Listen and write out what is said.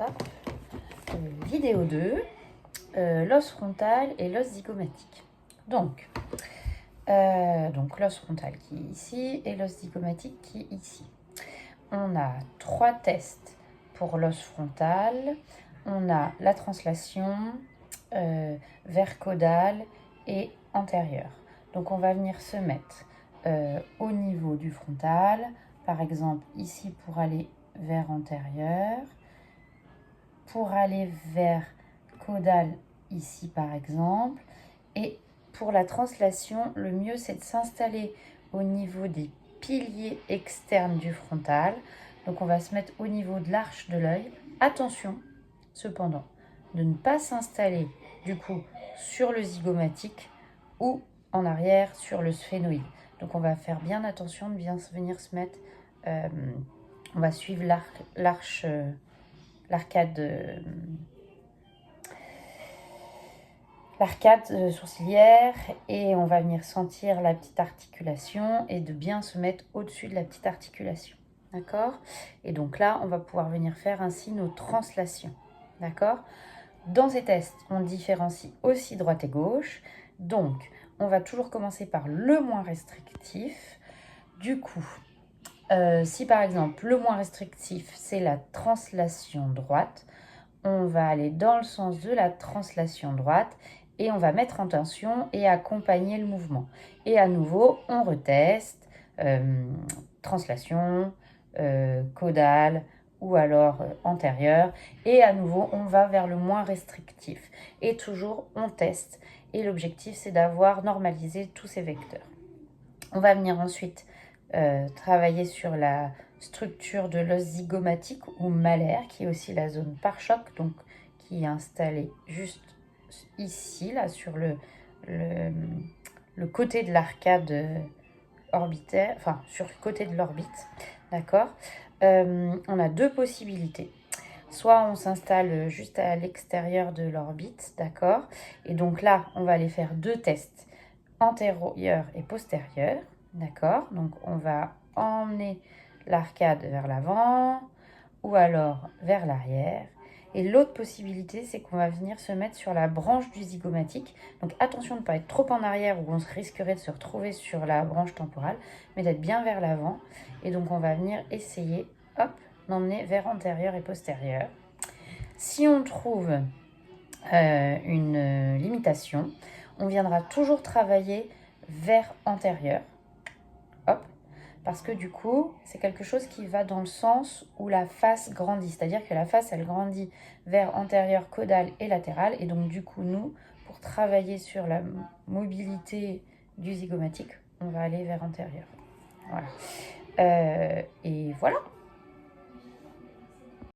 hop, vidéo 2, l'os frontal et l'os zygomatique. Donc l'os frontal qui est ici et l'os zygomatique qui est ici. On a 3 tests pour l'os frontal. On a la translation vers caudal et antérieur. Donc on va venir se mettre au niveau du frontal, par exemple ici pour aller vers antérieur, pour aller vers caudal ici par exemple, et pour la translation, le mieux c'est de s'installer au niveau des piliers externes du frontal. Donc on va se mettre au niveau de l'arche de l'œil. Attention cependant de ne pas s'installer du coup sur le zygomatique ou en arrière sur le sphénoïde. Donc on va faire bien attention de bien venir se mettre, on va suivre l'arcade sourcilière et on va venir sentir la petite articulation et de bien se mettre au-dessus de la petite articulation. D'accord? Et donc là, on va pouvoir venir faire ainsi nos translations. D'accord? Dans ces tests, on différencie aussi droite et gauche. Donc, on va toujours commencer par le moins restrictif. Du coup, si par exemple, le moins restrictif, c'est la translation droite, on va aller dans le sens de la translation droite et on va mettre en tension et accompagner le mouvement. Et à nouveau, on reteste translation, caudale ou alors antérieure. Et à nouveau, on va vers le moins restrictif. Et toujours, on teste. Et l'objectif, c'est d'avoir normalisé tous ces vecteurs. On va venir ensuite travailler sur la structure de l'os zygomatique ou malaire, qui est aussi la zone pare-choc, donc qui est installée juste ici, là, sur le côté de l'arcade orbitaire, enfin, sur le côté de l'orbite, d'accord. On a 2 possibilités. Soit on s'installe juste à l'extérieur de l'orbite, d'accord. Et donc là, on va aller faire 2 tests, antérieur et postérieur, d'accord. Donc on va emmener l'arcade vers l'avant ou alors vers l'arrière. Et l'autre possibilité, c'est qu'on va venir se mettre sur la branche du zygomatique. Donc attention de ne pas être trop en arrière où on risquerait de se retrouver sur la branche temporale, mais d'être bien vers l'avant. Et donc on va venir essayer, hop, d'emmener vers antérieur et postérieur. Si on trouve une limitation, on viendra toujours travailler vers antérieur. Hop. Parce que du coup, c'est quelque chose qui va dans le sens où la face grandit. C'est-à-dire que la face, elle grandit vers antérieur, caudal et latéral. Et donc du coup, nous, pour travailler sur la mobilité du zygomatique, on va aller vers antérieur. Voilà. Et voilà.